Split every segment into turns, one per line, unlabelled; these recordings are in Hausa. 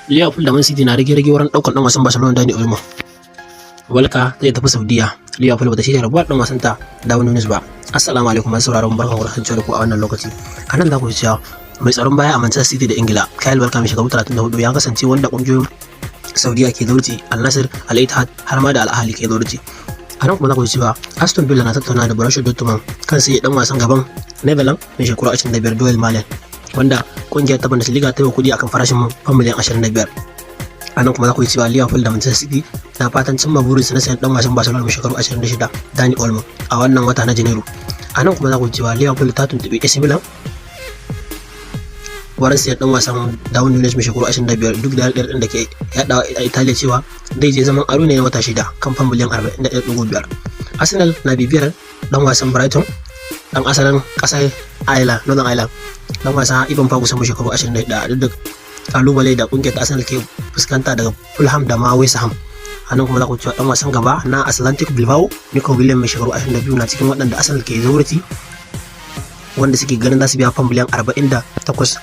Liverpool da Man City na rage wurin ɗaukar ɗan wasan Barcelona Dani Olmo. Walka zai tafi Saudiya. Liverpool bata shirya rabuwar ɗan wasan ta Darwin Núñez ba. Assalamu alaikum masu sauraron barkan ku da ku a wannan lokaci. A nan za ku ji cewa mai tsaron baya a Manchester City da Ingila, Kyle Walker mai shekaru 34 ya kasance wanda ƙungiyoyin Saudiya ke zaurci, Al Nassr, Al Ittihad har ma da Al Ahly ke zaurci. A nan kuma za ku ji cewa Aston Villa na tattauna da Borussia Dortmund kan sai dan wasan gaban Netherlands mai shekaru 25 Joel Malen, wanda kungiyar ta Bundesliga ta yi kuɗi akan farashin fam miliyan 25. A nan kuma za ku ji cewa Liverpool da Manchester City na fatan cimma burinsu na sayan dan wasan Barcelona mai shekaru 26 Dani Olmo a wannan wata na Janairu. A nan kuma za ku ji cewa Liverpool ta tuntuɓi AC Milan wurin sayan dan wasan Darwin Núñez mai shekaru 25 duk da ɗin da ke yaɗawa a Italiya cewa zai je zaman aro ne na wata 6 kan fam miliyan 41.5. Arsenal na bibiyar dan wasan Brighton dan asalin ƙasar Northern Ireland, dan wasa Ivan Ferguson mai shekaru 21 duk da kalubale da kungiyar ta Arsenal ke fuskanta daga Fulham da ma West Ham. A nan kuma za ku cewa dan wasan gaba na Athletic Bilbao Nico Williams mai shekaru 22 na cikin waɗanda Arsenal ke zaurci, wanda suke ganin za su biya fam miliyan 48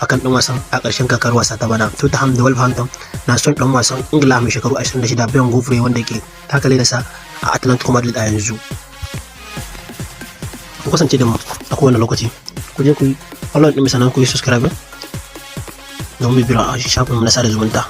akan dan wasan a ƙarshen kakar wasa ta bana. Tottenham da Wolverhampton na son dan wasan Ingila mai shekaru 26 Ben Godfrey wanda ke takale da sa a Atletico Madrid a yanzu. Ku kasance da mu a kowane lokaci. Ku je ku yi follow din sannan ku yi subscribe don bibiyar a shafin mu na sada zumunta.